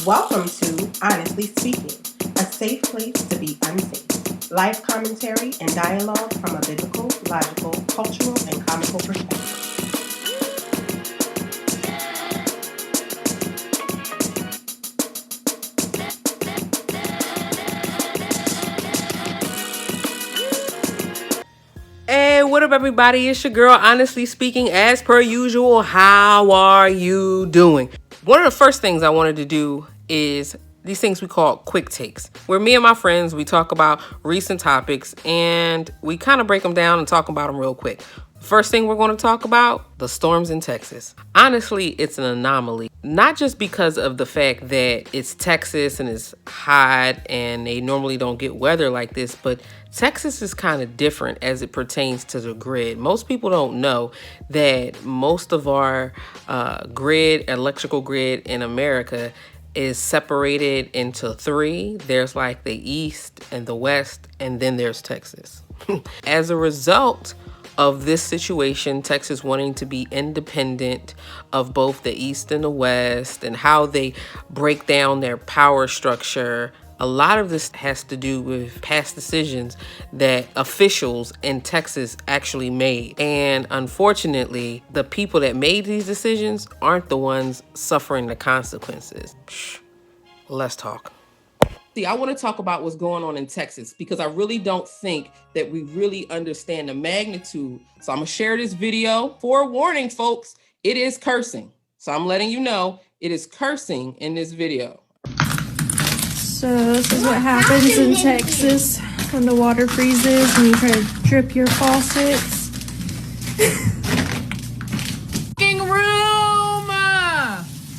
Welcome to Honestly Speaking, a safe place to be unsafe. Life commentary and dialogue from a biblical, logical, cultural, and comical perspective. Hey, what up, everybody? It's your girl, Honestly Speaking. As per usual, how are you doing? One of the first things I wanted to do is these things we call quick takes, where me and my friends, we talk about recent topics and we kind of break them down and talk about them real quick. First thing we're going to talk about, the storms in Texas. Honestly, it's an anomaly. Not just because of the fact that it's Texas and it's hot and they normally don't get weather like this, but Texas is kind of different as it pertains to the grid. Most people don't know that most of our electrical grid in America is separated into three. There's like the East and the West, and then there's Texas. As a result of this situation, Texas wanting to be independent of both the East and the West and how they break down their power structure. A lot of this has to do with past decisions that officials in Texas actually made. And unfortunately, the people that made these decisions aren't the ones suffering the consequences. Let's talk. See, I want to talk about what's going on in Texas because I really don't think that we really understand the magnitude. So I'm going to share this video. Forewarning, folks, it is cursing. So I'm letting you know it is cursing in this video. So this is what happens in Texas when the water freezes and you try to drip your faucets. Room!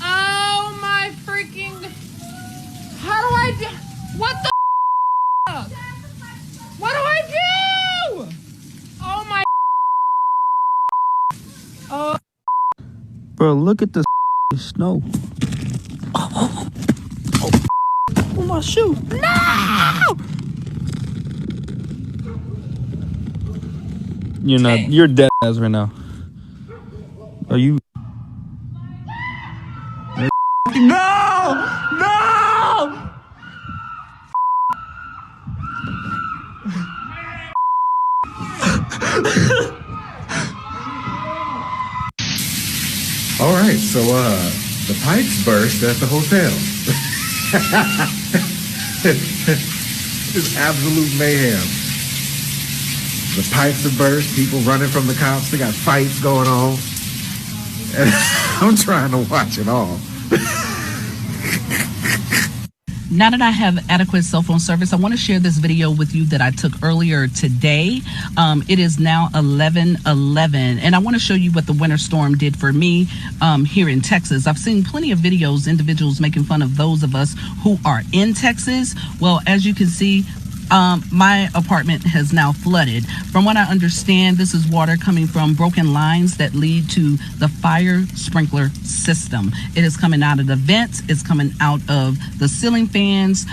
Oh my freaking... How do I do... What the What do I do? Oh my... Oh. Bro, look at the snow. Oh, my shoe. No! You're dead ass right now. Are you? No! No! All right, so the pipes burst at the hotel. It's absolute mayhem. The pipes have burst, people running from the cops, they got fights going on. And I'm trying to watch it all. Now that I have adequate cell phone service, I want to share this video with you that I took earlier today. It is now 11:11, and I want to show you what the winter storm did for me here in Texas. I've seen plenty of videos, individuals making fun of those of us who are in Texas. Well, as you can see, my apartment has now flooded. From what I understand, this is water coming from broken lines that lead to the fire sprinkler system. It is coming out of the vents. It's coming out of the ceiling fans,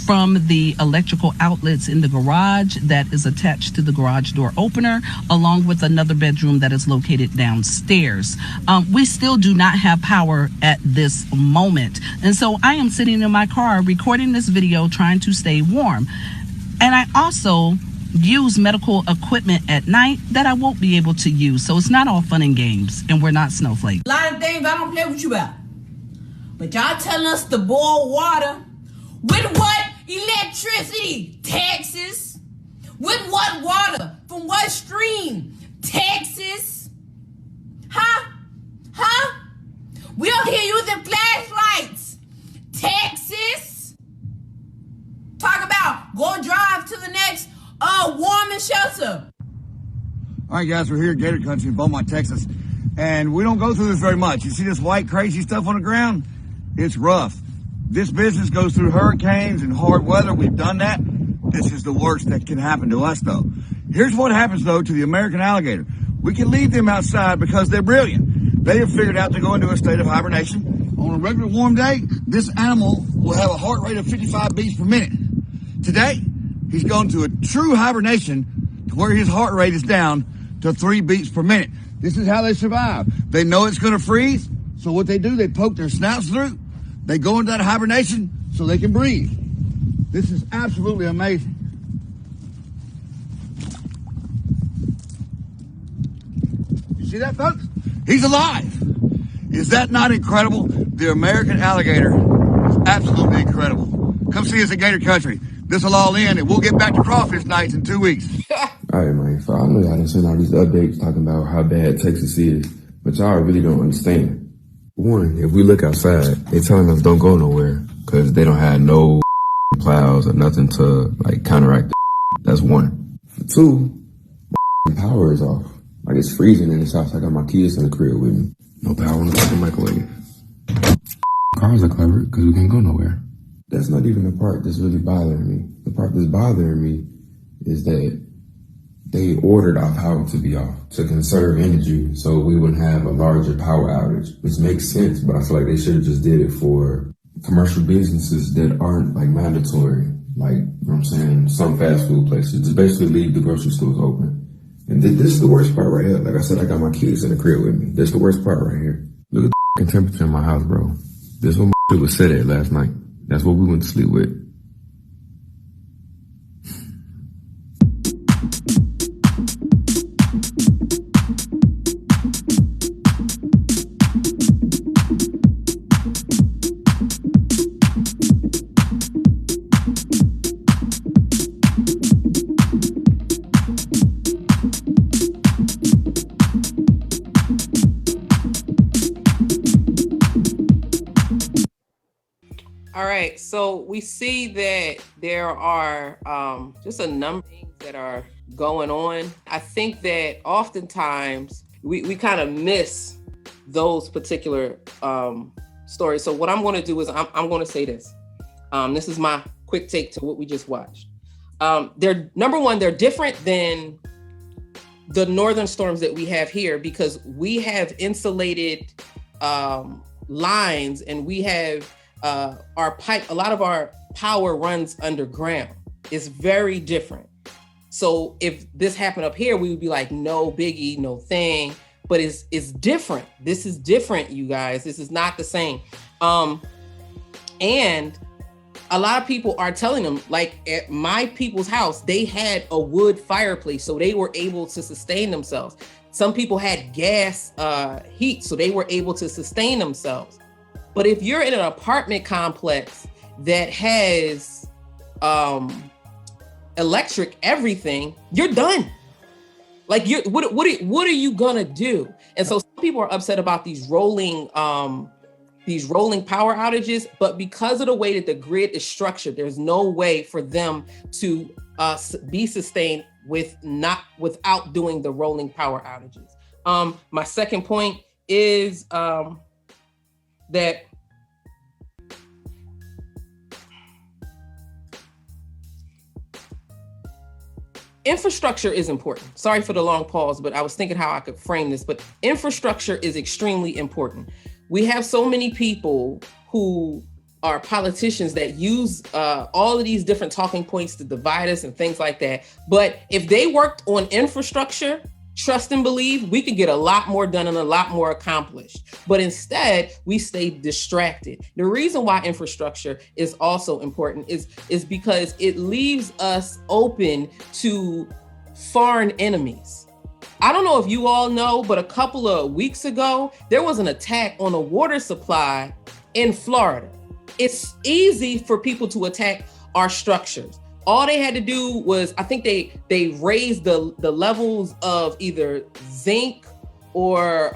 from the electrical outlets in the garage that is attached to the garage door opener, along with another bedroom that is located downstairs. We still do not have power at this moment. And so I am sitting in my car recording this video, trying to stay warm. And I also use medical equipment at night that I won't be able to use. So it's not all fun and games, and we're not snowflakes. A lot of things I don't play with you about. But y'all telling us to boil water. With what electricity? Texas. With what water? From what stream? Texas. Huh? We out here using flashlights. Texas. Talk about go drive to the next warming shelter. All right, guys, we're here in Gator Country in Beaumont, Texas, and we don't go through this very much. You see this white, crazy stuff on the ground? It's rough. This business goes through hurricanes and hard weather. We've done that. This is the worst that can happen to us, though. Here's what happens, though, to the American alligator. We can leave them outside because they're brilliant. They have figured out to go into a state of hibernation. On a regular warm day, this animal will have a heart rate of 55 beats per minute. Today, he's gone to a true hibernation to where his heart rate is down to 3 beats per minute. This is how they survive. They know it's going to freeze, so what they do, they poke their snouts through, They go into that hibernation so they can breathe. This is absolutely amazing. You see that, folks? He's alive. Is that not incredible? The American alligator is absolutely incredible. Come see us in Gator Country. This will all end, and we'll get back to crawfish nights in 2 weeks. All right, man. So I know y'all done seen all these updates talking about how bad Texas is, but y'all really don't understand. One, if we look outside, they telling us don't go nowhere because they don't have no plows or nothing to like counteract the. That's one. Two, power is off. Like it's freezing in this house. I got my kids in the crib with me. No power in the fucking microwave. Cars are covered because we can't go nowhere. That's not even the part that's really bothering me. The part that's bothering me is that they ordered our power to be off to conserve energy so we wouldn't have a larger power outage, which makes sense, but I feel like they should have just did it for commercial businesses that aren't like mandatory. Like, you know what I'm saying, some fast food places, just basically leave the grocery stores open. And this is the worst part right here. Like I said, I got my kids in the crib with me. This is the worst part right here. Look at the temperature in my house, bro. This is what my shit was set at last night. That's what we went to sleep with. All right, so we see that there are just a number of things that are going on. I think that oftentimes we kind of miss those particular stories. So what I'm going to do is I'm going to say this. This is my quick take to what we just watched. They're number one, they're different than the northern storms that we have here because we have insulated lines and we have our pipe, a lot of our power runs underground. It's very different. So if this happened up here, we would be like, no biggie, no thing, but it's different. This is different, you guys. This is not the same. And a lot of people are telling them, like at my people's house, they had a wood fireplace, so they were able to sustain themselves. Some people had gas heat, so they were able to sustain themselves. But if you're in an apartment complex that has electric everything, you're done. Like what are you gonna do? And so some people are upset about these rolling power outages, but because of the way that the grid is structured, there's no way for them to be sustained without doing the rolling power outages. My second point is that infrastructure is important. Sorry for the long pause, but I was thinking how I could frame this, but infrastructure is extremely important. We have so many people who are politicians that use all of these different talking points to divide us and things like that. But if they worked on infrastructure, trust and believe, we could get a lot more done and a lot more accomplished. But instead, we stay distracted. The reason why infrastructure is also important is because it leaves us open to foreign enemies. I don't know if you all know, but a couple of weeks ago, there was an attack on a water supply in Florida. It's easy for people to attack our structures. All they had to do was, I think they raised the levels of either zinc or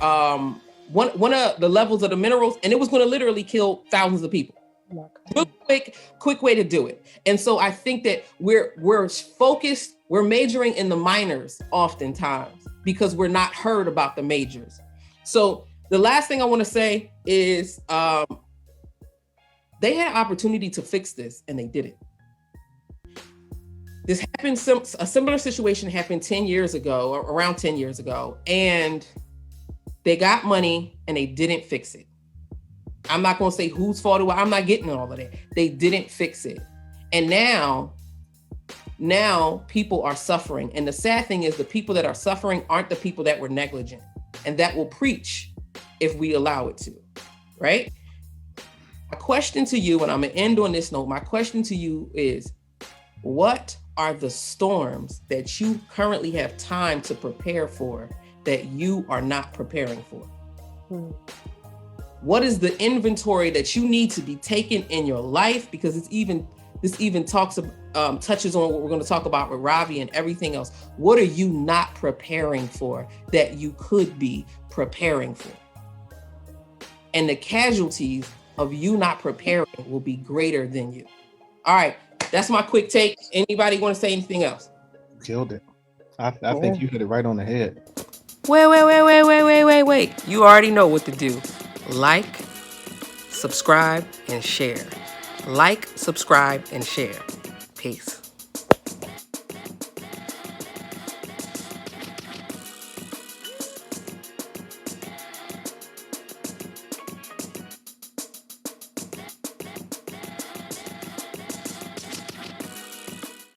one of the levels of the minerals, and it was going to literally kill thousands of people. Quick way to do it. And so I think that we're focused, we're majoring in the minors oftentimes because we're not heard about the majors. So the last thing I want to say is they had an opportunity to fix this and they didn't. This happened, a similar situation happened 10 years ago, or around 10 years ago, and they got money and they didn't fix it. I'm not going to say whose fault it was. I'm not getting all of that. They didn't fix it. And now people are suffering. And the sad thing is the people that are suffering aren't the people that were negligent. And that will preach if we allow it to, right? My question to you, and I'm going to end on this note, my question to you is, what are the storms that you currently have time to prepare for that you are not preparing for? What is the inventory that you need to be taken in your life? Because this even touches on what we're going to talk about with Ravi and everything else. What are you not preparing for that you could be preparing for? And the casualties of you not preparing will be greater than you. All right, that's my quick take. Anybody want to say anything else? Killed it. I think you hit it right on the head. Wait. You already know what to do. Like, subscribe, and share. Like, subscribe, and share. Peace.